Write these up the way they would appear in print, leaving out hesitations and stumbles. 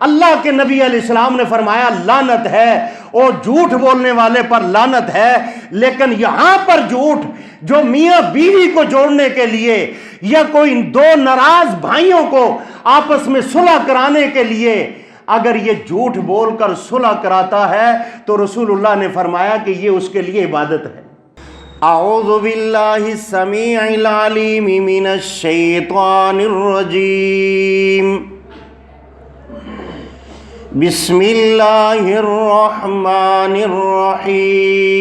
اللہ کے نبی علیہ السلام نے فرمایا لعنت ہے اور جھوٹ بولنے والے پر لعنت ہے۔ لیکن یہاں پر جھوٹ جو میاں بیوی کو جوڑنے کے لیے یا کوئی دو ناراض بھائیوں کو آپس میں صلح کرانے کے لیے اگر یہ جھوٹ بول کر صلح کراتا ہے تو رسول اللہ نے فرمایا کہ یہ اس کے لیے عبادت ہے۔ اعوذ باللہ السمیع العلیم من الشیطان الرجیم، بسم اللہ الرحمن الرحیم۔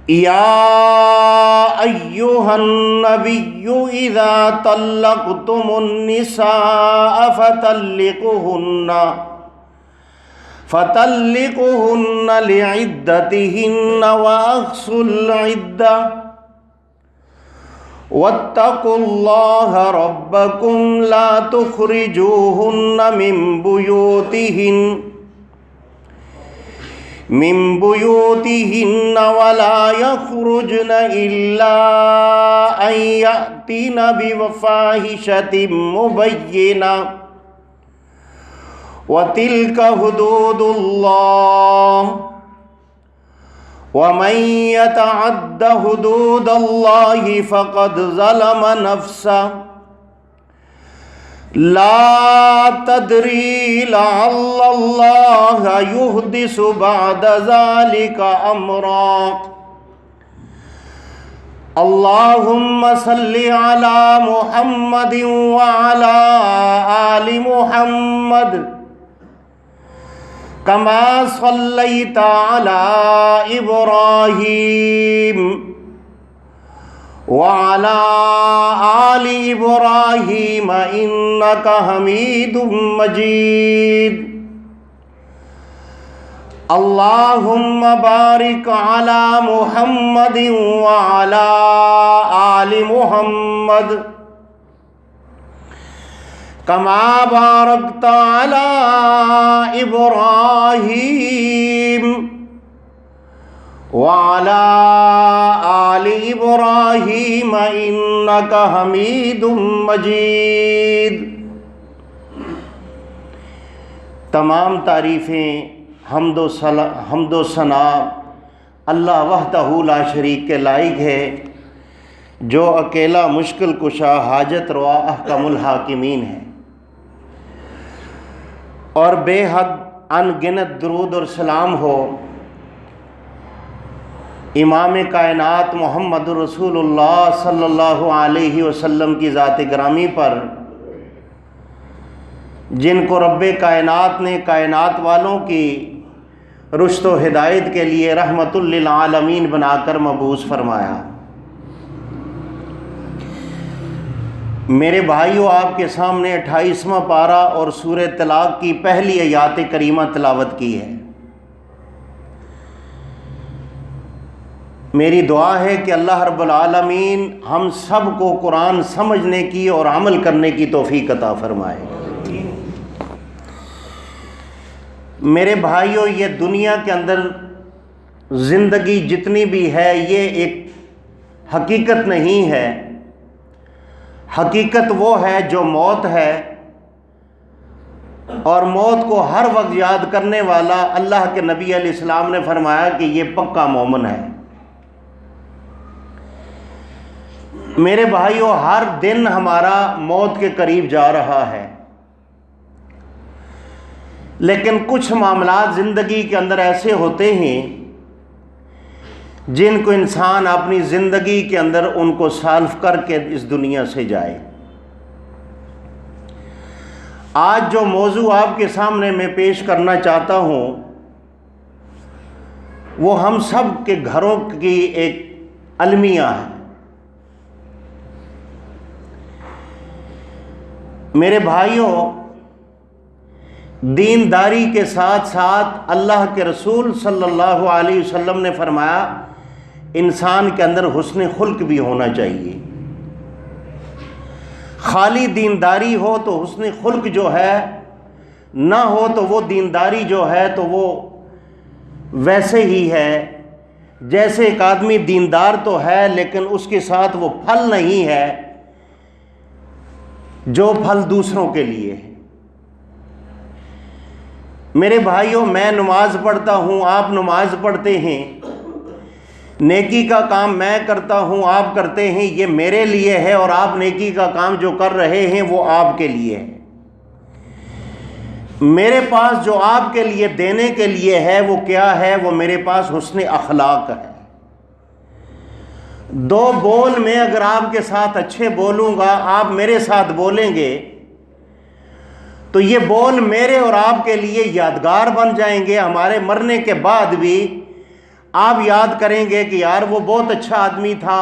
یا ایہا النبی اذا طلقتم النساء فطلقوهن لعدتهن وأحصوا العدة واتقوا الله ربكم لا تخرجوهن من بيوتهن ولا يخرجن إلا أن يأتين بفاحشة مبينة وَتِلْكَ حُدُودُ اللَّهِ وَمَنْ يَتَعَدَّ حُدُودَ اللَّهِ فَقَدْ ظَلَمَ نَفْسَهُ لَا تَدْرِي لَعَلَّ اللَّهَ يُحْدِثُ بَعْدَ ذَلِكَ أَمْرًا۔ اللهم صل على محمد وعلى آل محمد كما صليت على إبراهيم وعلى آل إبراهيم إنك حميد مجيد۔ اللهم بارك على محمد وعلى آل محمد كما باركت على إبراهيم وعلى آل إبراهيم إنك حميد مجيد۔ تمام تعریفیں حمد و ثنا اللہ وحدہ لا شریک کے لائق ہے، جو اکیلا مشکل کشا حاجت روا احکم الحاکمین ہے، اور بے حد ان گنت درود اور سلام ہو امام کائنات محمد رسول اللہ صلی اللہ علیہ وسلم کی ذات گرامی پر، جن کو رب کائنات نے کائنات والوں کی رشد و ہدایت کے لیے رحمت للعالمین بنا کر مبعوث فرمایا۔ میرے بھائیو، آپ کے سامنے 28واں پارہ اور سورہ طلاق کی پہلی آیات کریمہ تلاوت کی ہے۔ میری دعا ہے کہ اللہ رب العالمین ہم سب کو قرآن سمجھنے کی اور عمل کرنے کی توفیق عطا فرمائے۔ میرے بھائیوں، یہ دنیا کے اندر زندگی جتنی بھی ہے یہ ایک حقیقت نہیں ہے۔ حقیقت وہ ہے جو موت ہے، اور موت کو ہر وقت یاد کرنے والا اللہ کے نبی علیہ السلام نے فرمایا کہ یہ پکا مومن ہے۔ میرے بھائیوں، ہر دن ہمارا موت کے قریب جا رہا ہے، لیکن کچھ معاملات زندگی کے اندر ایسے ہوتے ہیں جن کو انسان اپنی زندگی کے اندر ان کو سالف کر کے اس دنیا سے جائے۔ آج جو موضوع آپ کے سامنے میں پیش کرنا چاہتا ہوں وہ ہم سب کے گھروں کی ایک المیہ ہے۔ میرے بھائیوں، دینداری کے ساتھ ساتھ اللہ کے رسول صلی اللہ علیہ وسلم نے فرمایا انسان کے اندر حسن خلق بھی ہونا چاہیے۔ خالی دینداری ہو تو حسن خلق جو ہے نہ ہو تو وہ دینداری جو ہے تو وہ ویسے ہی ہے جیسے ایک آدمی دیندار تو ہے لیکن اس کے ساتھ وہ پھل نہیں ہے، جو پھل دوسروں کے لیے ہے۔ میرے بھائیوں، میں نماز پڑھتا ہوں، آپ نماز پڑھتے ہیں، نیکی کا کام میں کرتا ہوں، آپ کرتے ہیں، یہ میرے لیے ہے، اور آپ نیکی کا کام جو کر رہے ہیں وہ آپ کے لیے ہے۔ میرے پاس جو آپ کے لیے دینے کے لیے ہے وہ کیا ہے؟ وہ میرے پاس حسن اخلاق ہے۔ دو بول میں اگر آپ کے ساتھ اچھے بولوں گا، آپ میرے ساتھ بولیں گے، تو یہ بول میرے اور آپ کے لیے یادگار بن جائیں گے۔ ہمارے مرنے کے بعد بھی آپ یاد کریں گے کہ یار وہ بہت اچھا آدمی تھا،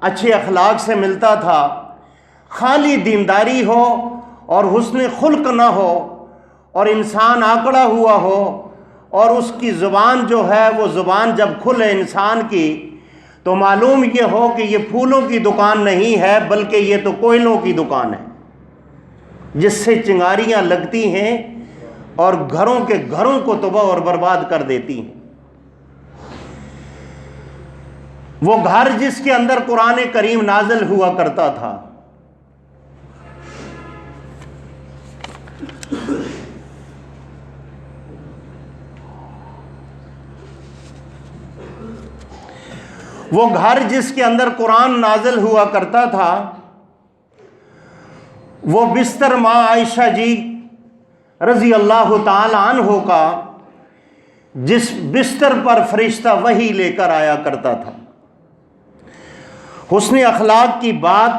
اچھے اخلاق سے ملتا تھا۔ خالی دینداری ہو اور حسن خلق نہ ہو، اور انسان آکڑا ہوا ہو، اور اس کی زبان جو ہے وہ زبان جب کھلے انسان کی تو معلوم یہ ہو کہ یہ پھولوں کی دکان نہیں ہے بلکہ یہ تو کوئلوں کی دکان ہے، جس سے چنگاریاں لگتی ہیں اور گھروں کے گھروں کو تباہ اور برباد کر دیتی ہیں۔ وہ گھر جس کے اندر قرآن کریم نازل ہوا کرتا تھا، وہ گھر جس کے اندر قرآن نازل ہوا کرتا تھا، وہ بستر ماں عائشہ جی رضی اللہ تعالی عنہ کا، جس بستر پر فرشتہ وحی لے کر آیا کرتا تھا۔ حسن اخلاق کی بات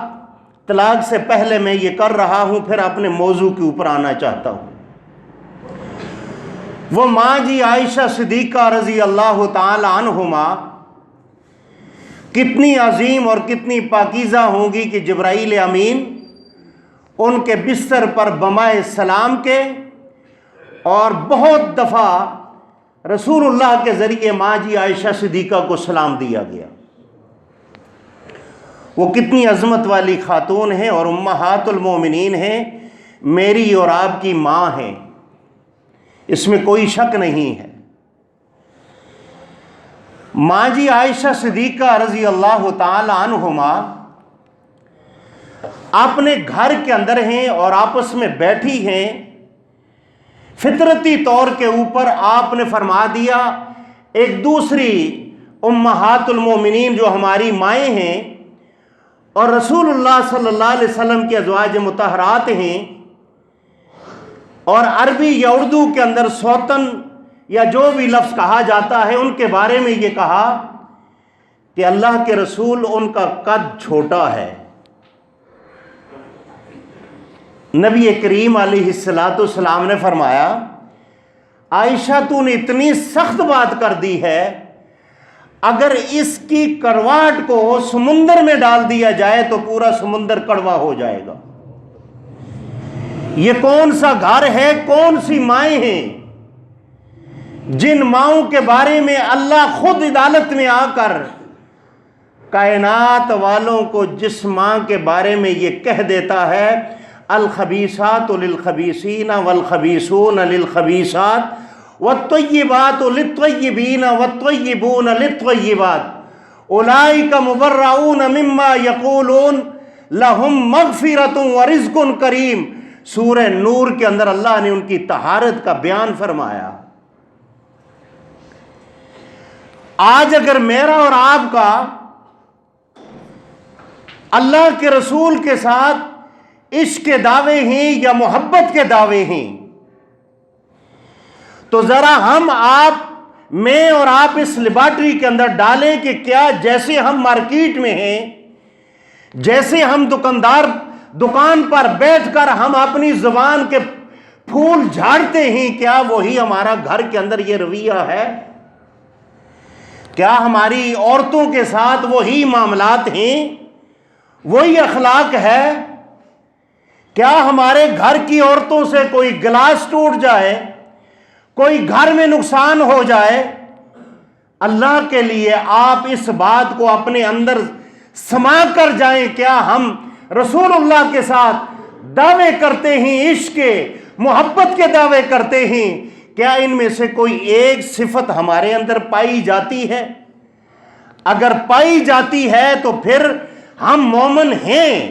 طلاق سے پہلے میں یہ کر رہا ہوں، پھر اپنے موضوع کے اوپر آنا چاہتا ہوں۔ وہ ماں جی عائشہ صدیقہ رضی اللہ تعالی عنہما کتنی عظیم اور کتنی پاکیزہ ہوں گی کہ جبرائیل امین ان کے بستر پر بمائے سلام کے، اور بہت دفعہ رسول اللہ کے ذریعے ماں جی عائشہ صدیقہ کو سلام دیا گیا۔ وہ کتنی عظمت والی خاتون ہیں اور امہات المومنین ہیں، میری اور آپ کی ماں ہیں، اس میں کوئی شک نہیں ہے۔ ماں جی عائشہ صدیقہ رضی اللہ تعالی عنہما اپنے گھر کے اندر ہیں اور آپس میں بیٹھی ہیں، فطرتی طور کے اوپر آپ نے فرما دیا ایک دوسری امہات المومنین جو ہماری مائیں ہیں اور رسول اللہ صلی اللہ علیہ وسلم کی ازواج مطہرات ہیں، اور عربی یا اردو کے اندر سوتن یا جو بھی لفظ کہا جاتا ہے ان کے بارے میں یہ کہا کہ اللہ کے رسول ان کا قد چھوٹا ہے۔ نبی کریم علیہ السلام نے فرمایا، عائشہ تو نے اتنی سخت بات کر دی ہے، اگر اس کی کرواٹ کو سمندر میں ڈال دیا جائے تو پورا سمندر کڑوا ہو جائے گا۔ یہ کون سا گھر ہے، کون سی مائیں ہیں جن ماؤں کے بارے میں اللہ خود عدالت میں آ کر کائنات والوں کو جس ماں کے بارے میں یہ کہہ دیتا ہے، الخبیثات للخبیثین والخبیثون للخبیثات والطیبات للطیبین والطیبون للطیبات اولئک مبرؤون مما یقولون لہم مغفرۃ ورزق کریم۔ سورہ نور کے اندر اللہ نے ان کی طہارت کا بیان فرمایا۔ آج اگر میرا اور آپ کا اللہ کے رسول کے ساتھ عشق کے دعوے ہیں یا محبت کے دعوے ہیں، تو ذرا ہم آپ میں اور آپ اس لیبارٹری کے اندر ڈالیں کہ کیا جیسے ہم مارکیٹ میں ہیں، جیسے ہم دکان پر بیٹھ کر ہم اپنی زبان کے پھول جھاڑتے ہیں، کیا وہی ہمارا گھر کے اندر یہ رویہ ہے؟ کیا ہماری عورتوں کے ساتھ وہی معاملات ہیں، وہی اخلاق ہے؟ کیا ہمارے گھر کی عورتوں سے کوئی گلاس ٹوٹ جائے، کوئی گھر میں نقصان ہو جائے، اللہ کے لیے آپ اس بات کو اپنے اندر سما کر جائیں، کیا ہم رسول اللہ کے ساتھ دعوے کرتے ہیں، عشق کے محبت کے دعوے کرتے ہیں، کیا ان میں سے کوئی ایک صفت ہمارے اندر پائی جاتی ہے؟ اگر پائی جاتی ہے تو پھر ہم مومن ہیں،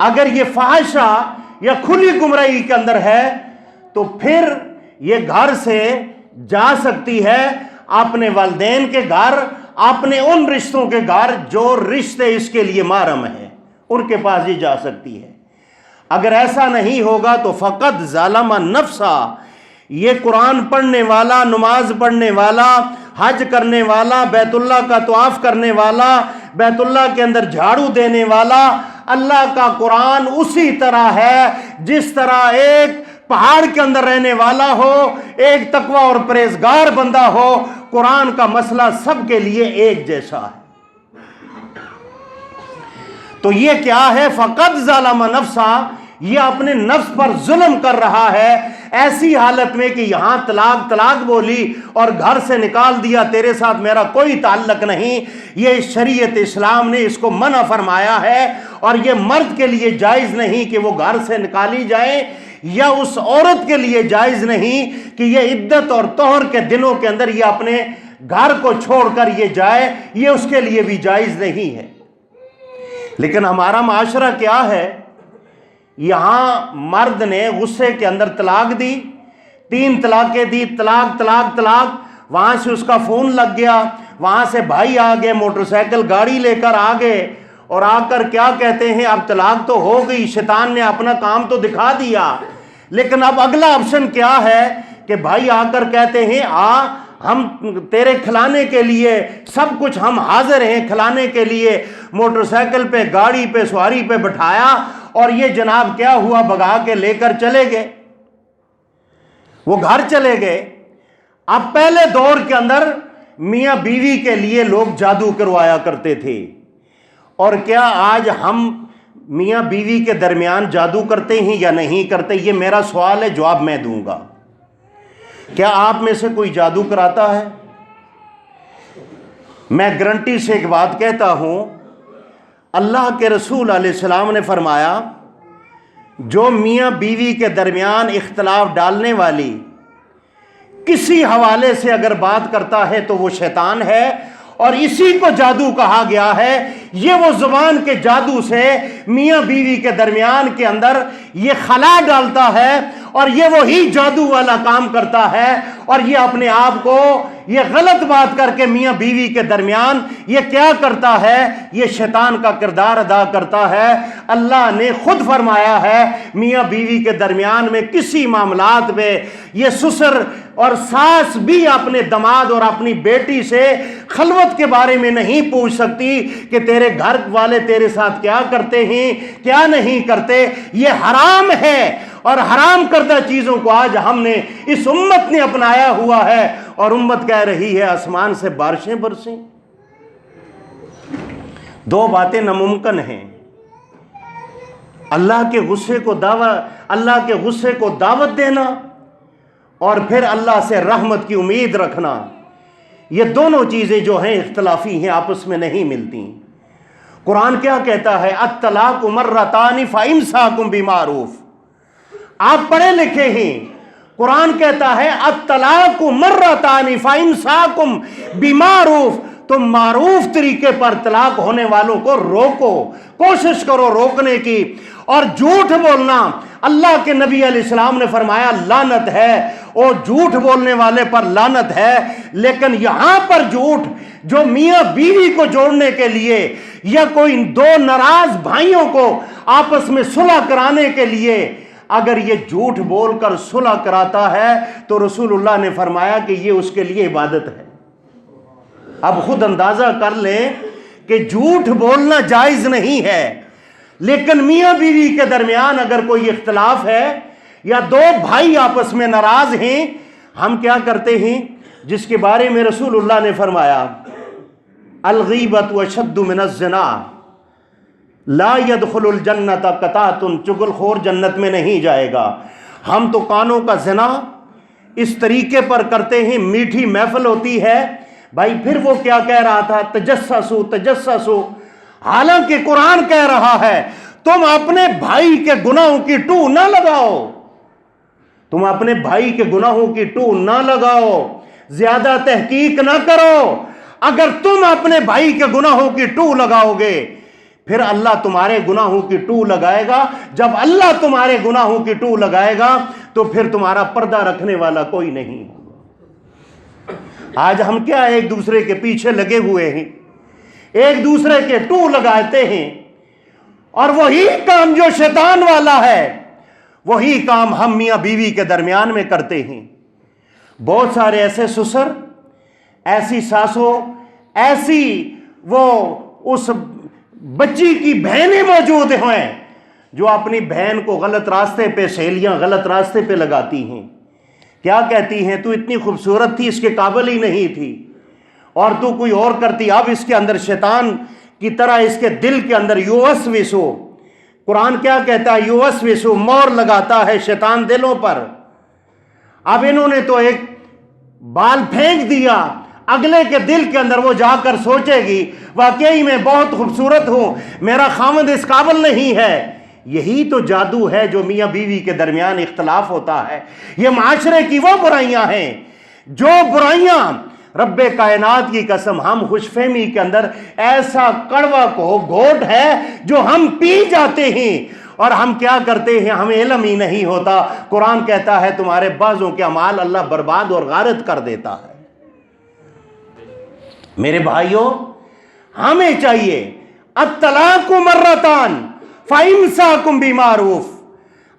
اگر یہ فحشہ یا کھلی گمراہی کے اندر ہے تو پھر یہ گھر سے جا سکتی ہے اپنے والدین کے گھر، اپنے ان رشتوں کے گھر جو رشتے اس کے لیے محرم ہیں، ان کے پاس یہ جا سکتی ہے۔ اگر ایسا نہیں ہوگا تو فقط ظالم نفسا، یہ قرآن پڑھنے والا، نماز پڑھنے والا، حج کرنے والا، بیت اللہ کا طواف کرنے والا، بیت اللہ کے اندر جھاڑو دینے والا، اللہ کا قرآن اسی طرح ہے جس طرح ایک پہاڑ کے اندر رہنے والا ہو، ایک تقوی اور پرہیزگار بندہ ہو، قرآن کا مسئلہ سب کے لیے ایک جیسا ہے۔ تو یہ کیا ہے؟ فقط ظالم نفسا، یہ اپنے نفس پر ظلم کر رہا ہے، ایسی حالت میں کہ یہاں طلاق طلاق بولی اور گھر سے نکال دیا، تیرے ساتھ میرا کوئی تعلق نہیں۔ یہ شریعت اسلام نے اس کو منع فرمایا ہے، اور یہ مرد کے لیے جائز نہیں کہ وہ گھر سے نکالی جائے، یا اس عورت کے لیے جائز نہیں کہ یہ عدت اور طہر کے دنوں کے اندر یہ اپنے گھر کو چھوڑ کر یہ جائے، یہ اس کے لیے بھی جائز نہیں ہے۔ لیکن ہمارا معاشرہ کیا ہے؟ یہاں مرد نے غصے کے اندر طلاق دی، 3 طلاقیں دی، طلاق طلاق طلاق، وہاں سے اس کا فون لگ گیا، وہاں سے بھائی آ گئے، موٹر سائیکل گاڑی لے کر آ گئے، اور آ کر کیا کہتے ہیں؟ اب طلاق تو ہو گئی، شیطان نے اپنا کام تو دکھا دیا، لیکن اب اگلا آپشن کیا ہے کہ بھائی آ کر کہتے ہیں ہم تیرے کھلانے کے لیے سب کچھ ہم حاضر ہیں کھلانے کے لیے، موٹر سائیکل پہ، گاڑی پہ، سواری پہ بٹھایا، اور یہ جناب کیا ہوا؟ بھگا کے لے کر چلے گئے، وہ گھر چلے گئے۔ اب پہلے دور کے اندر میاں بیوی کے لیے لوگ جادو کروایا کرتے تھے، اور کیا آج ہم میاں بیوی کے درمیان جادو کرتے ہیں یا نہیں کرتے؟ یہ میرا سوال ہے، جواب میں دوں گا۔ کیا آپ میں سے کوئی جادو کراتا ہے؟ میں گارنٹی سے ایک بات کہتا ہوں، اللہ کے رسول علیہ السلام نے فرمایا جو میاں بیوی کے درمیان اختلاف ڈالنے والی کسی حوالے سے اگر بات کرتا ہے تو وہ شیطان ہے، اور اسی کو جادو کہا گیا ہے۔ یہ وہ زبان کے جادو سے میاں بیوی کے درمیان کے اندر یہ خلا ڈالتا ہے، اور یہ وہی جادو والا کام کرتا ہے، اور یہ اپنے آپ کو یہ غلط بات کر کے میاں بیوی کے درمیان یہ کیا کرتا ہے؟ یہ شیطان کا کردار ادا کرتا ہے۔ اللہ نے خود فرمایا ہے میاں بیوی کے درمیان میں کسی معاملات میں یہ سسر اور ساس بھی اپنے دماد اور اپنی بیٹی سے خلوت کے بارے میں نہیں پوچھ سکتی کہ تیرے گھر والے تیرے ساتھ کیا کرتے ہیں کیا نہیں کرتے۔ یہ حرام ہے، اور حرام کردہ چیزوں کو آج ہم نے اس امت نے اپنایا ہوا ہے، اور امت کہہ رہی ہے آسمان سے بارشیں برسیں۔ دو باتیں ناممکن ہیں، اللہ کے غصے کو دعوت دینا اور پھر اللہ سے رحمت کی امید رکھنا۔ یہ دونوں چیزیں جو ہیں اختلافی ہیں، آپس میں نہیں ملتی۔ قرآن کیا کہتا ہے؟ الطلاق مرتان فامساک بمعروف۔ آپ پڑھے لکھے ہیں، قرآن کہتا ہے الطلاق مرتان فامساک بمعروف، تم معروف طریقے پر طلاق ہونے والوں کو روکو، کوشش کرو روکنے کی۔ اور جھوٹ بولنا، اللہ کے نبی علیہ السلام نے فرمایا لعنت ہے، اور جھوٹ بولنے والے پر لعنت ہے۔ لیکن یہاں پر جھوٹ جو میاں بیوی کو جوڑنے کے لیے یا کوئی دو ناراض بھائیوں کو آپس میں صلح کرانے کے لیے اگر یہ جھوٹ بول کر صلح کراتا ہے تو رسول اللہ نے فرمایا کہ یہ اس کے لیے عبادت ہے۔ اب خود اندازہ کر لیں کہ جھوٹ بولنا جائز نہیں ہے، لیکن میاں بیوی کے درمیان اگر کوئی اختلاف ہے یا دو بھائی آپس میں ناراض ہیں، ہم کیا کرتے ہیں؟ جس کے بارے میں رسول اللہ نے فرمایا الغیبۃ اشد من الزنا لا يدخل الجنت قطعۃ، چغل خور جنت میں نہیں جائے گا۔ ہم تو کانوں کا زنا اس طریقے پر کرتے ہیں، میٹھی محفل ہوتی ہے بھائی، پھر وہ کیا کہہ رہا تھا؟ تجسسو تجسسو، حالانکہ قرآن کہہ رہا ہے تم اپنے بھائی کے گناہوں کی ٹو نہ لگاؤ، تم اپنے بھائی کے گناہوں کی ٹو نہ لگاؤ، زیادہ تحقیق نہ کرو۔ اگر تم اپنے بھائی کے گناہوں کی ٹو لگاؤ گے پھر اللہ تمہارے گناہوں کی ٹو لگائے گا. جب اللہ تمہارے گناہوں کی ٹو لگائے گا تو پھر تمہارا پردہ رکھنے والا کوئی نہیں. آج ہم کیا ایک دوسرے کے پیچھے لگے ہوئے ہیں, ایک دوسرے کے ٹو لگاتے ہیں, اور وہی کام جو شیطان والا ہے وہی کام ہم میاں بیوی کے درمیان میں کرتے ہیں. بہت سارے ایسے سسر, ایسی ساسوں, ایسی وہ اس بچی کی بہنیں موجود ہیں جو اپنی بہن کو غلط راستے پہ, سہیلیاں غلط راستے پہ لگاتی ہیں. کیا کہتی ہیں, تو اتنی خوبصورت تھی, اس کے قابل ہی نہیں تھی, اور تو کوئی اور کرتی. اب اس کے اندر شیطان کی طرح اس کے دل کے اندر یوسوسو, قرآن کیا کہتا ہے, یوسوسو, مور لگاتا ہے شیطان دلوں پر. اب انہوں نے تو ایک بال پھینک دیا, اگلے کے دل کے اندر وہ جا کر سوچے گی واقعی میں بہت خوبصورت ہوں, میرا خاوند اس قابل نہیں ہے. یہی تو جادو ہے جو میاں بیوی کے درمیان اختلاف ہوتا ہے. یہ معاشرے کی وہ برائیاں ہیں جو برائیاں رب کائنات کی قسم ہم خوش فہمی کے اندر ایسا کڑوا گھونٹ ہے جو ہم پی جاتے ہیں, اور ہم کیا کرتے ہیں, ہمیں علم ہی نہیں ہوتا. قرآن کہتا ہے تمہارے بعضوں کے اعمال اللہ برباد اور غارت کر دیتا ہے. میرے بھائیوں, ہمیں چاہیے الطلاق مرتان فَإِمْسَاكُمْ بِمَعْرُوفٍ.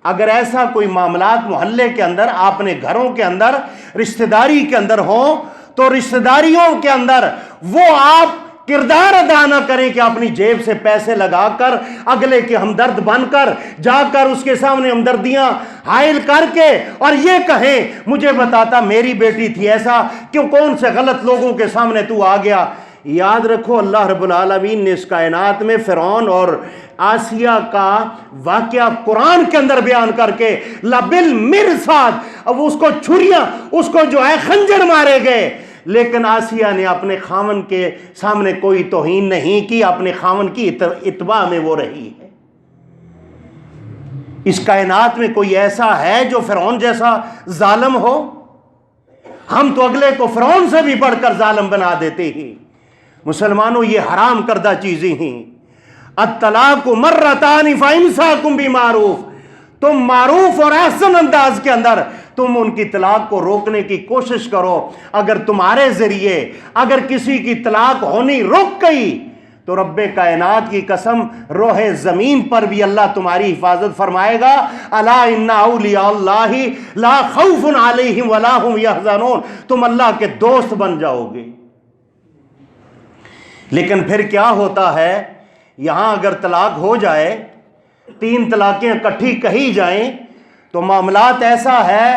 اگر ایسا کوئی معاملات محلے کے اندر, آپ نے گھروں کے اندر, رشتہ داری کے اندر ہوں, تو رشتہ داریوں کے اندر وہ آپ کردار ادا نہ کریں کہ اپنی جیب سے پیسے لگا کر اگلے کے ہمدرد بن کر جا کر اس کے سامنے ہمدردیاں حائل کر کے اور یہ کہیں مجھے بتاتا میری بیٹی تھی ایسا, کیوں کون سے غلط لوگوں کے سامنے تو آ گیا. یاد رکھو اللہ رب العالمین نے اس کائنات میں فرعون اور آسیہ کا واقعہ قرآن کے اندر بیان کر کے لَبِالْمِرْصَادِ, اب اس کو چھریاں, اس کو جو ہے خنجر مارے گئے, لیکن آسیہ نے اپنے خاون کے سامنے کوئی توہین نہیں کی, اپنے خاون کی اتباع میں وہ رہی ہے. اس کائنات میں کوئی ایسا ہے جو فرعون جیسا ظالم ہو؟ ہم تو اگلے کو فرعون سے بھی بڑھ کر ظالم بنا دیتے ہیں. مسلمانوں, یہ حرام کردہ چیزیں ہیں. الطلاق مرتان فَإِمْسَاكُمْ بِمَعْرُوفٍ. تم معروف اور احسن انداز کے اندر تم ان کی طلاق کو روکنے کی کوشش کرو. اگر تمہارے ذریعے اگر کسی کی طلاق ہونی رک گئی تو رب کائنات کی قسم روح زمین پر بھی اللہ تمہاری حفاظت فرمائے گا. الا ان اولیاء اللہ لا خوف علیہم ولا هم یحزنون. تم اللہ کے دوست بن جاؤ گے. لیکن پھر کیا ہوتا ہے, یہاں اگر طلاق ہو جائے, 3 طلاقیں اکٹھی کہی جائیں, تو معاملات ایسا ہے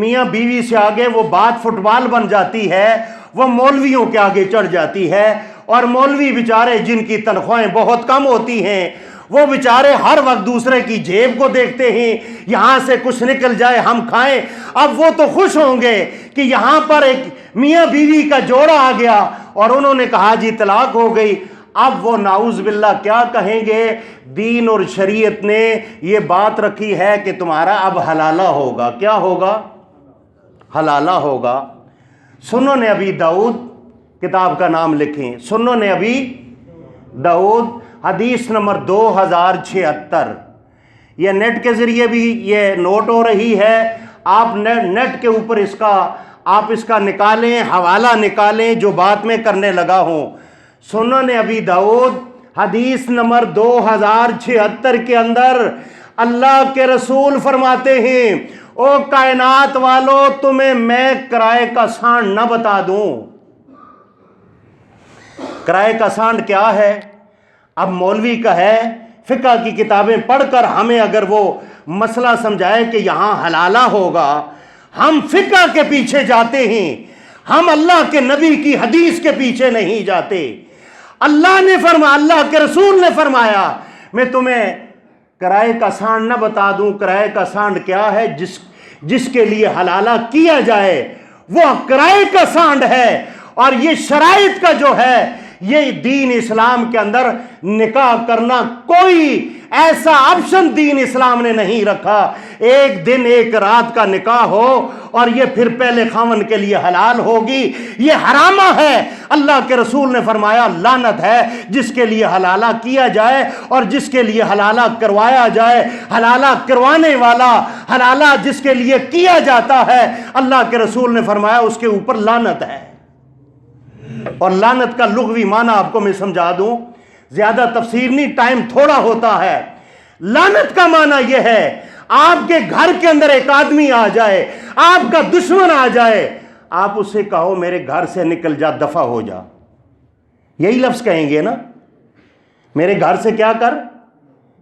میاں بیوی سے آگے وہ بات فٹ بال بن جاتی ہے, وہ مولویوں کے آگے چڑھ جاتی ہے. اور مولوی بیچارے جن کی تنخواہیں بہت کم ہوتی ہیں, وہ بیچارے ہر وقت دوسرے کی جیب کو دیکھتے ہیں, یہاں سے کچھ نکل جائے ہم کھائیں. اب وہ تو خوش ہوں گے کہ یہاں پر ایک میاں بیوی کا جوڑا آ گیا اور انہوں نے کہا جی طلاق ہو گئی. اب وہ نعوذ باللہ کیا کہیں گے, دین اور شریعت نے یہ بات رکھی ہے کہ تمہارا اب حلالہ ہوگا. کیا ہوگا؟ حلالہ ہوگا. سنن ابی داؤد کتاب کا نام لکھیں, سنن ابی داؤد حدیث نمبر 2076. یہ نیٹ کے ذریعے بھی یہ نوٹ ہو رہی ہے. آپ نیٹ کے اوپر آپ اس کا نکالیں, حوالہ نکالیں جو بات میں کرنے لگا ہوں. سنن ابی داؤد حدیث نمبر 2076 کے اندر اللہ کے رسول فرماتے ہیں, او کائنات والو تمہیں میں کرائے کا سانڈ نہ بتا دوں. کرائے کا سانڈ کیا ہے؟ اب مولوی کا ہے, فقہ کی کتابیں پڑھ کر ہمیں اگر وہ مسئلہ سمجھائے کہ یہاں حلالہ ہوگا, ہم فقہ کے پیچھے جاتے ہیں, ہم اللہ کے نبی کی حدیث کے پیچھے نہیں جاتے. اللہ نے فرمایا, اللہ کے رسول نے فرمایا میں تمہیں کرائے کا سانڈ نہ بتا دوں. کرائے کا سانڈ کیا ہے؟ جس کے لیے حلالہ کیا جائے وہ کرائے کا سانڈ ہے. اور یہ شرائط کا جو ہے, یہ دین اسلام کے اندر نکاح کرنا کوئی ایسا آپشن دین اسلام نے نہیں رکھا ایک دن ایک رات کا نکاح ہو اور یہ پھر پہلے خاوند کے لیے حلال ہوگی، یہ حرامہ ہے۔ اللہ کے رسول نے فرمایا لعنت ہے جس کے لیے حلالہ کیا جائے اور جس کے لیے حلالہ کروایا جائے، حلالہ کروانے والا حلالہ جس کے لیے کیا جاتا ہے، اللہ کے رسول نے فرمایا اس کے اوپر لعنت ہے۔ اور لعنت کا لغوی معنی آپ کو میں سمجھا دوں، زیادہ تفسیر نہیں، ٹائم تھوڑا ہوتا ہے۔ لعنت کا معنی یہ ہے آپ کے گھر کے اندر ایک آدمی آ جائے، آپ کا دشمن آ جائے، آپ اس سے کہو میرے گھر سے نکل جا، دفع ہو جا، یہی لفظ کہیں گے نا، میرے گھر سے کیا کر،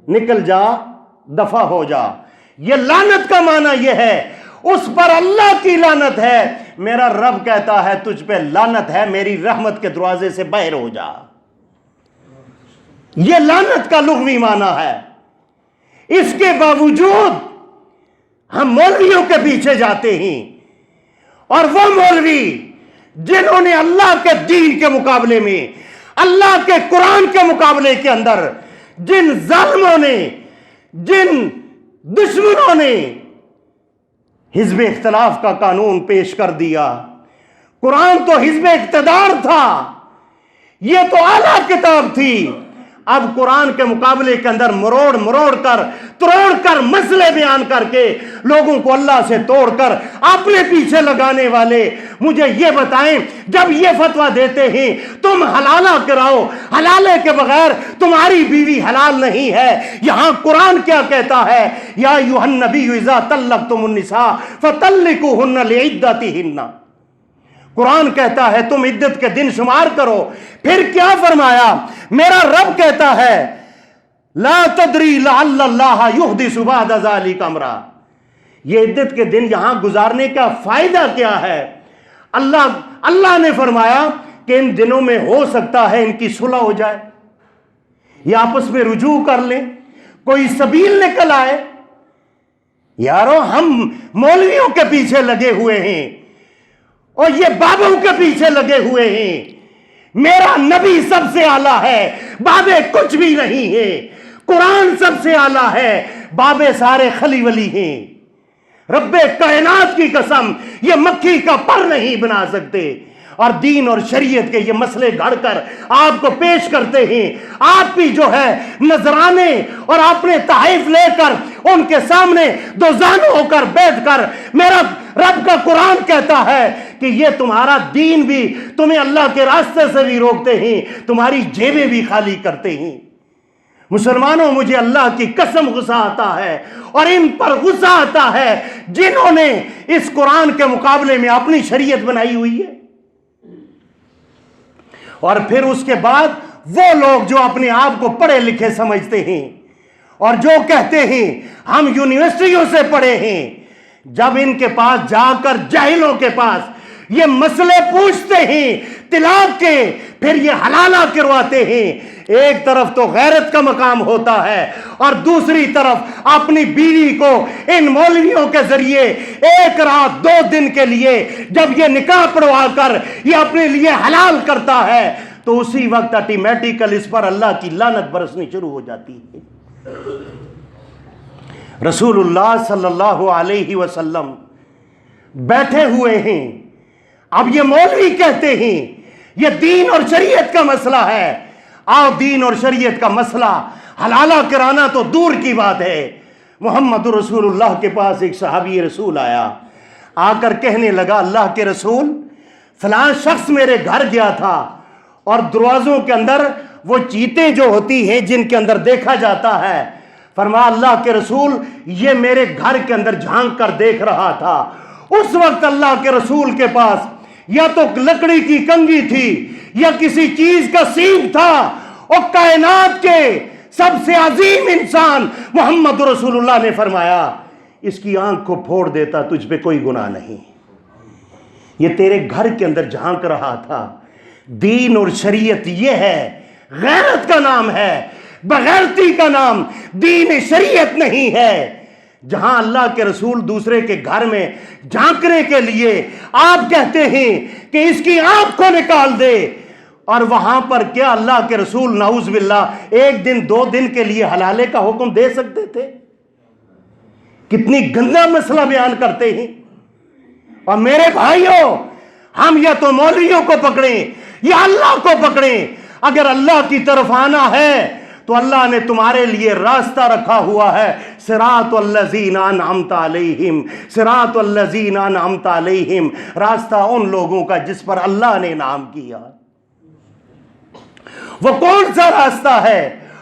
نکل جا، دفع ہو جا۔ یہ لعنت کا معنی یہ ہے، اس پر اللہ کی لعنت ہے، میرا رب کہتا ہے تجھ پہ لعنت ہے، میری رحمت کے دروازے سے باہر ہو جا۔ یہ لعنت کا لغوی معنی ہے۔ اس کے باوجود ہم مولویوں کے پیچھے جاتے ہیں، اور وہ مولوی جنہوں نے اللہ کے دین کے مقابلے میں، اللہ کے قرآن کے مقابلے کے اندر جن ظالموں نے، جن دشمنوں نے حزب اختلاف کا قانون پیش کر دیا، قرآن تو حزب اقتدار تھا، یہ تو اعلیٰ کتاب تھی، اب قرآن کے مقابلے کے اندر مروڑ مروڑ کر، تروڑ کر، مسئلے بیان کر کے لوگوں کو اللہ سے توڑ کر اپنے پیچھے لگانے والے مجھے یہ بتائیں، جب یہ فتویٰ دیتے ہیں تم حلالہ کراؤ، حلالے کے بغیر تمہاری بیوی حلال نہیں ہے، یہاں قرآن کیا کہتا ہے؟ یا ایھا النبی اذا طلقتم النساء فطلقوہن لعدتہن، قرآن کہتا ہے تم عدت کے دن شمار کرو۔ پھر کیا فرمایا؟ میرا رب کہتا ہے لا تدری لعل اللہ یحدث بعد ذلک امرا، یہ عدت کے دن یہاں گزارنے کا فائدہ کیا ہے؟ اللہ نے فرمایا کہ ان دنوں میں ہو سکتا ہے ان کی صلح ہو جائے، یہ آپس میں رجوع کر لیں، کوئی سبیل نکل آئے۔ یارو ہم مولویوں کے پیچھے لگے ہوئے ہیں اور یہ بابوں کے پیچھے لگے ہوئے ہیں، میرا نبی سب سے اعلیٰ ہے، بابے کچھ بھی نہیں ہیں، قرآن سب سے اعلیٰ ہے، بابے سارے خلی ولی ہیں، رب کائنات کی قسم یہ مکھی کا پر نہیں بنا سکتے، اور دین اور شریعت کے یہ مسئلے گھڑ کر آپ کو پیش کرتے ہیں، آپ بھی جو ہے نذرانے اور اپنے تحائف لے کر ان کے سامنے دو زانو ہو کر بیٹھ کر میرا رب کا قرآن کہتا ہے کہ یہ تمہارا دین بھی تمہیں اللہ کے راستے سے بھی روکتے ہیں، تمہاری جیبیں بھی خالی کرتے ہیں۔ مسلمانوں مجھے اللہ کی قسم غصہ آتا ہے، اور ان پر غصہ آتا ہے جنہوں نے اس قرآن کے مقابلے میں اپنی شریعت بنائی ہوئی ہے۔ اور پھر اس کے بعد وہ لوگ جو اپنے آپ کو پڑھے لکھے سمجھتے ہیں اور جو کہتے ہیں ہم یونیورسٹیوں سے پڑھے ہیں، جب ان کے پاس جا کر جاہلوں کے پاس یہ مسئلے پوچھتے ہیں طلاق کے، پھر یہ حلالہ کرواتے ہیں، ایک طرف تو غیرت کا مقام ہوتا ہے اور دوسری طرف اپنی بیوی کو ان مولویوں کے ذریعے ایک رات 2 دن کے لیے جب یہ نکاح پڑھوا کر یہ اپنے لیے حلال کرتا ہے تو اسی وقت آٹومیٹیکل اس پر اللہ کی لعنت برسنی شروع ہو جاتی ہے۔ رسول اللہ صلی اللہ علیہ وسلم بیٹھے ہوئے ہیں، اب یہ مولوی کہتے ہیں یہ دین اور شریعت کا مسئلہ ہے، آؤ دین اور شریعت کا مسئلہ حلالہ کرانا تو دور کی بات ہے۔ محمد رسول اللہ کے پاس ایک صحابی رسول آیا، آ کر کہنے لگا اللہ کے رسول فلاں شخص میرے گھر گیا تھا اور دروازوں کے اندر وہ چیتیں جو ہوتی ہیں جن کے اندر دیکھا جاتا ہے، فرمایا اللہ کے رسول یہ میرے گھر کے اندر جھانک کر دیکھ رہا تھا۔ اس وقت اللہ کے رسول کے پاس یا تو لکڑی کی کنگھی تھی یا کسی چیز کا سینگ تھا، اور کائنات کے سب سے عظیم انسان محمد رسول اللہ نے فرمایا اس کی آنکھ کو پھوڑ دیتا، تجھ پہ کوئی گناہ نہیں، یہ تیرے گھر کے اندر جھانک رہا تھا۔ دین اور شریعت یہ ہے، غیرت کا نام ہے، بغیرتی کا نام دین شریعت نہیں ہے۔ جہاں اللہ کے رسول دوسرے کے گھر میں جھانکنے کے لیے آپ کہتے ہیں کہ اس کی آنکھ کو نکال دے، اور وہاں پر کیا اللہ کے رسول نعوذ باللہ 1 دن 2 دن کے لیے حلالے کا حکم دے سکتے تھے؟ کتنی گندا مسئلہ بیان کرتے ہیں۔ اور میرے بھائیوں، ہم یا تو مولویوں کو پکڑیں یا اللہ کو پکڑیں۔ اگر اللہ کی طرف آنا ہے تو اللہ نے تمہارے لیے راستہ رکھا ہوا ہے، صراط الذین انعمت علیہم، صراط الذین انعمت علیہم، راستہ ان لوگوں کا جس پر اللہ نے انعام کیا۔ وہ کون سا راستہ ہے؟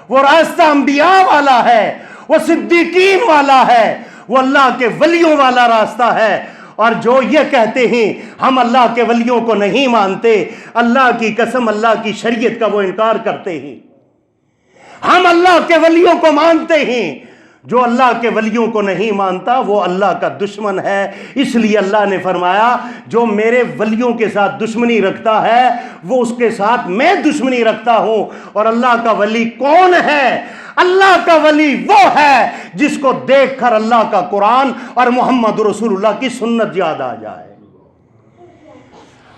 وہ راستہ انبیاء والا ہے، وہ صدیقین والا ہے، وہ اللہ کے ولیوں والا راستہ ہے۔ اور جو یہ کہتے ہیں ہم اللہ کے ولیوں کو نہیں مانتے، اللہ کی قسم اللہ کی شریعت کا وہ انکار کرتے ہیں۔ ہم اللہ کے ولیوں کو مانتے ہیں، جو اللہ کے ولیوں کو نہیں مانتا وہ اللہ کا دشمن ہے۔ اس لیے اللہ نے فرمایا جو میرے ولیوں کے ساتھ دشمنی رکھتا ہے وہ اس کے ساتھ میں دشمنی رکھتا ہوں۔ اور اللہ کا ولی کون ہے؟ اللہ کا ولی وہ ہے جس کو دیکھ کر اللہ کا قرآن اور محمد رسول اللہ کی سنت یاد آ جائے۔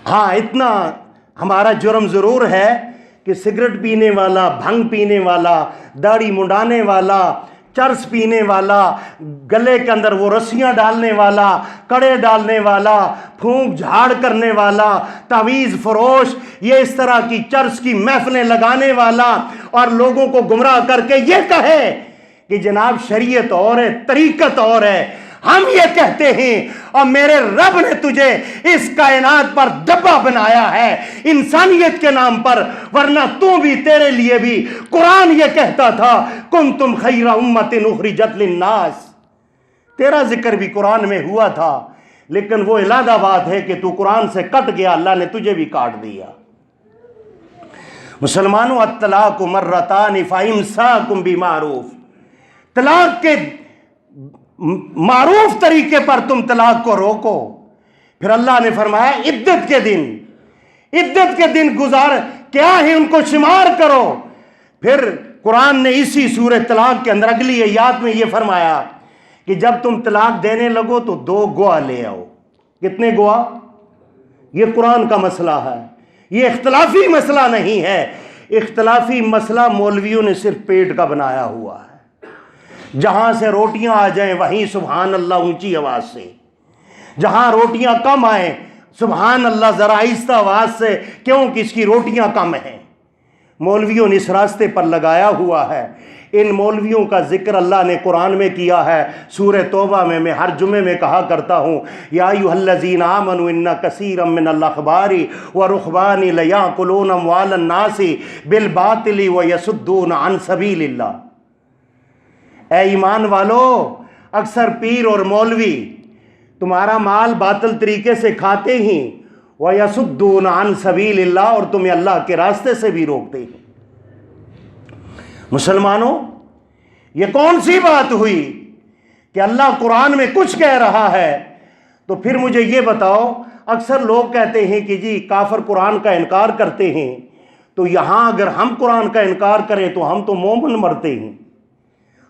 ہاں، اتنا ہمارا جرم ضرور ہے کہ سگریٹ پینے والا، بھنگ پینے والا، داڑھی منڈانے والا، چرس پینے والا، گلے کے اندر وہ رسیاں ڈالنے والا، کڑے ڈالنے والا، پھونک جھاڑ کرنے والا، تعویذ فروش، یہ اس طرح کی چرس کی محفلیں لگانے والا اور لوگوں کو گمراہ کر کے یہ کہے کہ جناب شریعت اور ہے، طریقت اور ہے، ہم یہ کہتے ہیں اور میرے رب نے تجھے اس کائنات پر ڈبہ بنایا ہے انسانیت کے نام پر، ورنہ تو بھی، تیرے لیے بھی قرآن یہ کہتا تھا کنتم خیر امت اخرجت للناس، تیرا ذکر بھی قرآن میں ہوا تھا، لیکن وہ علادہ بات ہے کہ تو قرآن سے کٹ گیا، اللہ نے تجھے بھی کاٹ دیا۔ مسلمانوں، الطلاق مرتان فامساکم بمعروف، طلاق کے معروف طریقے پر تم طلاق کو روکو۔ پھر اللہ نے فرمایا عدت کے دن گزار کیا ہے ان کو شمار کرو۔ پھر قرآن نے اسی سورہ طلاق کے اندر اگلی آیات میں یہ فرمایا کہ جب تم طلاق دینے لگو تو 2 گواہ لے آؤ۔ کتنے گواہ؟ یہ قرآن کا مسئلہ ہے، یہ اختلافی مسئلہ نہیں ہے۔ اختلافی مسئلہ مولویوں نے صرف پیٹ کا بنایا ہوا ہے، جہاں سے روٹیاں آ جائیں وہیں سبحان اللہ اونچی آواز سے، جہاں روٹیاں کم آئیں سبحان اللہ ذرا آہستہ آواز سے، کیونکہ اس کی روٹیاں کم ہیں۔ مولویوں نے اس راستے پر لگایا ہوا ہے۔ ان مولویوں کا ذکر اللہ نے قرآن میں کیا ہے، سورہ توبہ میں ہر جمعے میں کہا کرتا ہوں یا ایھا الذین آمنوا ان کثیرا من الاحبار والرہبان لیاکلون اموال الناس بالباطل ویصدون عن سبیل اللہ۔ اے ایمان والو، اکثر پیر اور مولوی تمہارا مال باطل طریقے سے کھاتے ہیں، وَيَصُدُّونَ عَن سَبِيلِ اللَّهِ، اور تمہیں اللہ کے راستے سے بھی روکتے ہیں۔ مسلمانوں، یہ کون سی بات ہوئی کہ اللہ قرآن میں کچھ کہہ رہا ہے تو پھر مجھے یہ بتاؤ، اکثر لوگ کہتے ہیں کہ جی کافر قرآن کا انکار کرتے ہیں، تو یہاں اگر ہم قرآن کا انکار کریں تو ہم تو مومن مرتے ہیں،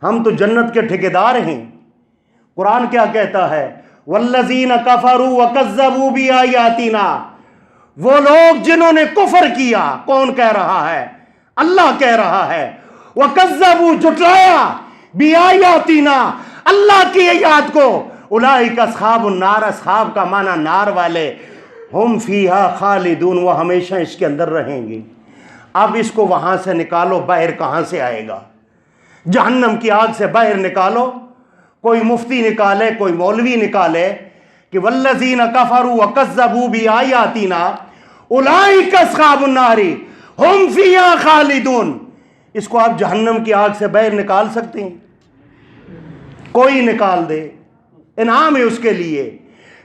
ہم تو جنت کے ٹھیکیدار ہیں۔ قرآن کیا کہتا ہے؟ والذین کفروا وکذبوا بآیاتنا، وہ لوگ جنہوں نے کفر کیا، کون کہہ رہا ہے؟ اللہ کہہ رہا ہے۔ وکذبوا، جھٹلایا، بآیاتنا، اللہ کی آیات کو، اولئک اصحاب النار، اصحاب کا معنی نار والے، ہم فیہا خالدون، وہ ہمیشہ اس کے اندر رہیں گے۔ اب اس کو وہاں سے نکالو، باہر کہاں سے آئے گا؟ جہنم کی آگ سے باہر نکالو، کوئی مفتی نکالے، کوئی مولوی نکالے کہ والذین کفروا وکذبوا بآیاتنا اولئک اصحاب النار ہم فیہا خالدون، اس کو آپ جہنم کی آگ سے باہر نکال سکتے ہیں؟ کوئی نکال دے، انعام ہے اس کے لیے۔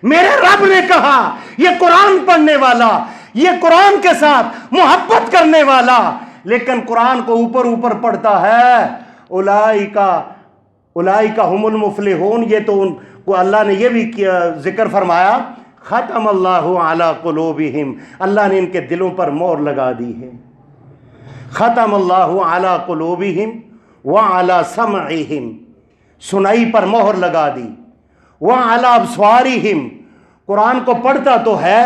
میرے رب نے کہا یہ قرآن پڑھنے والا، یہ قرآن کے ساتھ محبت کرنے والا، لیکن قرآن کو اوپر پڑھتا ہے، اولئک هم المفلحون، یہ تو ان کو اللہ نے یہ بھی ذکر فرمایا ختم اللہ علی قلوبہم، اللہ نے ان کے دلوں پر مہر لگا دی ہے۔ ختم اللہ علی قلوبہم وعلی سمعہم، سنائی پر مہر لگا دی، وعلی ابصارہم، قرآن کو پڑھتا تو ہے،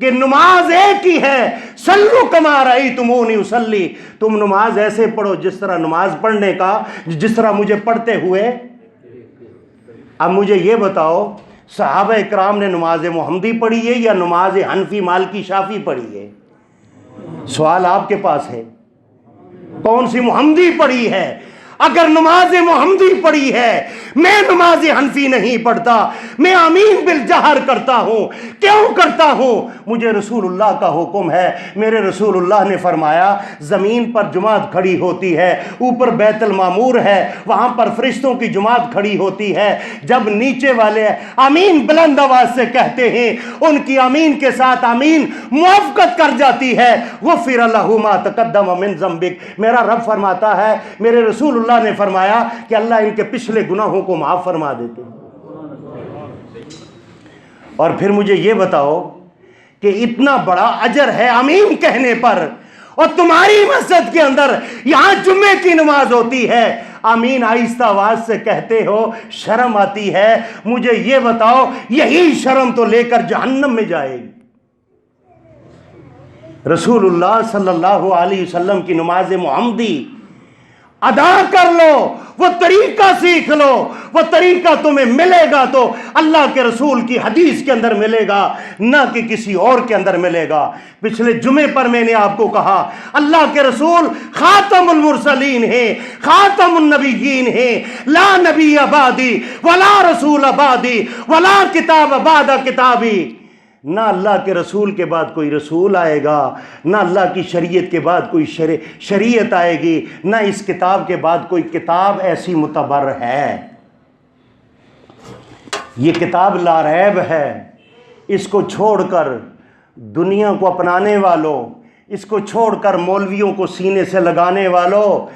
کہ نماز ایک ہی ہے، صلو کما رأیتمونی اصلی، تم نماز ایسے پڑھو جس طرح نماز پڑھنے کا، جس طرح مجھے پڑھتے ہوئے۔ اب مجھے یہ بتاؤ، صحابہ اکرام نے نماز محمدی پڑھی ہے یا نماز حنفی مالکی شافی پڑھی ہے؟ سوال آپ کے پاس ہے، کون سی محمدی پڑھی ہے؟ اگر نماز محمدی پڑھی ہے، میں نماز حنفی نہیں پڑھتا، میں آمین بالجہر کرتا ہوں۔ کیوں کرتا ہوں؟ مجھے رسول اللہ کا حکم ہے۔ میرے رسول اللہ نے فرمایا زمین پر جماعت کھڑی ہوتی ہے، اوپر بیت المعمور ہے، وہاں پر فرشتوں کی جماعت کھڑی ہوتی ہے، جب نیچے والے آمین بلند آواز سے کہتے ہیں، ان کی آمین کے ساتھ آمین موافقت کر جاتی ہے، غفر لہ ما تقدم من ذنبک۔ میرا رب فرماتا ہے، میرے رسول اللہ نے فرمایا کہ اللہ ان کے پچھلے گناہوں کو معاف فرما دیتے ہیں۔ اور پھر مجھے یہ بتاؤ کہ اتنا بڑا اجر ہے آمین کہنے پر، اور تمہاری مسجد کے اندر یہاں جمعے کی نماز ہوتی ہے، آمین آہستہ آواز سے کہتے ہو، شرم آتی ہے۔ مجھے یہ بتاؤ، یہی شرم تو لے کر جہنم میں جائے گی۔ رسول اللہ صلی اللہ علیہ وسلم کی نماز محمدی ادا کر لو، وہ طریقہ سیکھ لو، وہ طریقہ تمہیں ملے گا تو اللہ کے رسول کی حدیث کے اندر ملے گا، نہ کہ کسی اور کے اندر ملے گا۔ پچھلے جمعے پر میں نے آپ کو کہا اللہ کے رسول خاتم المرسلین ہیں، خاتم النبیین ہیں، لا نبی بعدی ولا رسول بعدی ولا کتاب بعد کتابی۔ نہ اللہ کے رسول کے بعد کوئی رسول آئے گا، نہ اللہ کی شریعت کے بعد کوئی شریعت آئے گی، نہ اس کتاب کے بعد کوئی کتاب ایسی معتبر ہے۔ یہ کتاب لا ریب ہے، اس کو چھوڑ کر دنیا کو اپنانے والوں، اس کو چھوڑ کر مولویوں کو سینے سے لگانے والوں،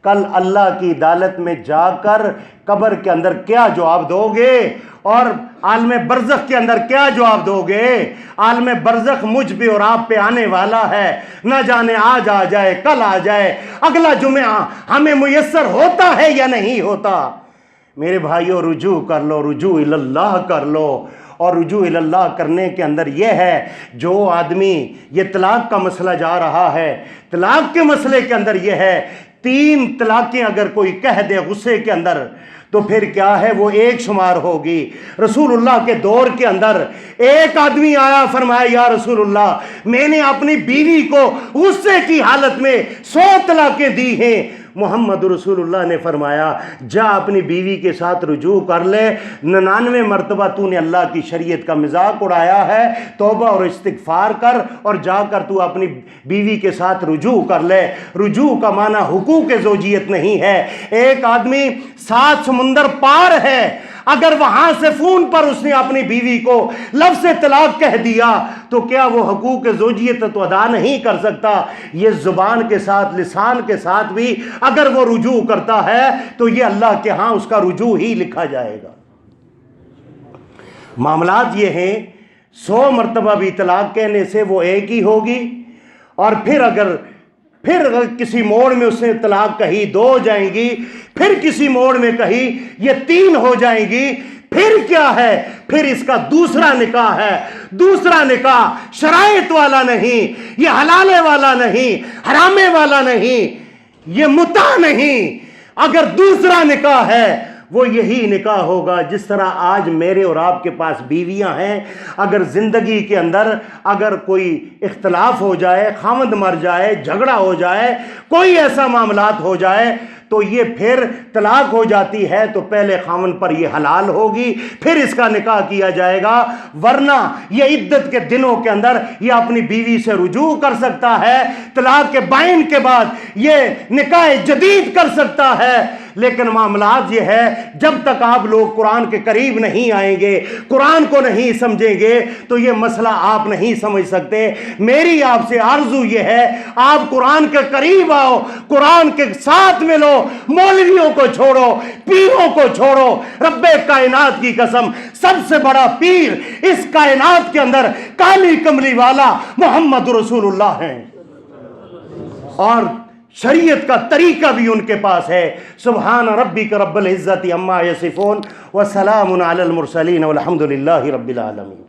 کل اللہ کی عدالت میں جا کر قبر کے اندر کیا جواب دو گے، اور عالم برزخ کے اندر کیا جواب دو گے؟ عالم برزخ مجھ پہ اور آپ پہ آنے والا ہے، نہ جانے آج آ جائے، کل آ جائے، اگلا جمعہ ہمیں میسر ہوتا ہے یا نہیں ہوتا۔ میرے بھائیو، رجوع کر لو، رجوع اللہ کر لو۔ اور رجوع اللہ کرنے کے اندر یہ ہے، جو آدمی یہ طلاق کا مسئلہ جا رہا ہے، طلاق کے مسئلے کے اندر یہ ہے، 3 طلاقیں اگر کوئی کہہ دے غصے کے اندر تو پھر کیا ہے، وہ ایک شمار ہوگی۔ رسول اللہ کے دور کے اندر ایک آدمی آیا، فرمایا یا رسول اللہ، میں نے اپنی بیوی کو غصے کی حالت میں 100 طلاقیں دی ہیں۔ محمد رسول اللہ نے فرمایا جا اپنی بیوی کے ساتھ رجوع کر لے، 99 مرتبہ تو نے اللہ کی شریعت کا مذاق اڑایا ہے، توبہ اور استغفار کر اور جا کر تو اپنی بیوی کے ساتھ رجوع کر لے۔ رجوع کا معنی حقوق زوجیت نہیں ہے۔ ایک آدمی 7 سمندر پار ہے، اگر وہاں سے فون پر اس نے اپنی بیوی کو لفظ طلاق کہہ دیا تو کیا وہ حقوق زوجیت تو ادا نہیں کر سکتا؟ یہ زبان کے ساتھ، لسان کے ساتھ بھی اگر وہ رجوع کرتا ہے تو یہ اللہ کے ہاں اس کا رجوع ہی لکھا جائے گا۔ معاملات یہ ہیں، 100 مرتبہ بھی طلاق کہنے سے وہ ایک ہی ہوگی، اور پھر اگر کسی موڑ میں اس نے طلاق کہی 2 ہو جائیں گی، پھر کسی موڑ میں کہی یہ 3 ہو جائیں گی، پھر کیا ہے، پھر اس کا دوسرا نکاح ہے۔ دوسرا نکاح شرائط والا نہیں، یہ حلالے والا نہیں، حرامے والا نہیں، یہ متع نہیں۔ اگر دوسرا نکاح ہے وہ یہی نکاح ہوگا جس طرح آج میرے اور آپ کے پاس بیویاں ہیں، اگر زندگی کے اندر اگر کوئی اختلاف ہو جائے، خاوند مر جائے، جھگڑا ہو جائے، کوئی ایسا معاملات ہو جائے تو یہ پھر طلاق ہو جاتی ہے تو پہلے خاوند پر یہ حلال ہوگی، پھر اس کا نکاح کیا جائے گا، ورنہ یہ عدت کے دنوں کے اندر یہ اپنی بیوی سے رجوع کر سکتا ہے، طلاق کے بائن کے بعد یہ نکاح جدید کر سکتا ہے۔ لیکن معاملات یہ ہے، جب تک آپ لوگ قرآن کے قریب نہیں آئیں گے، قرآن کو نہیں سمجھیں گے تو یہ مسئلہ آپ نہیں سمجھ سکتے۔ میری آپ سے آرزو یہ ہے، آپ قرآن کے قریب آؤ، قرآن کے ساتھ ملو، مولویوں کو چھوڑو، پیروں کو چھوڑو۔ رب کائنات کی قسم، سب سے بڑا پیر اس کائنات کے اندر کالی کملی والا محمد رسول اللہ ہیں، اور شریعت کا طریقہ بھی ان کے پاس ہے۔ سبحان ربک رب العزت عما یصفون وسلام علی المرسلین والحمد للہ رب العالمین۔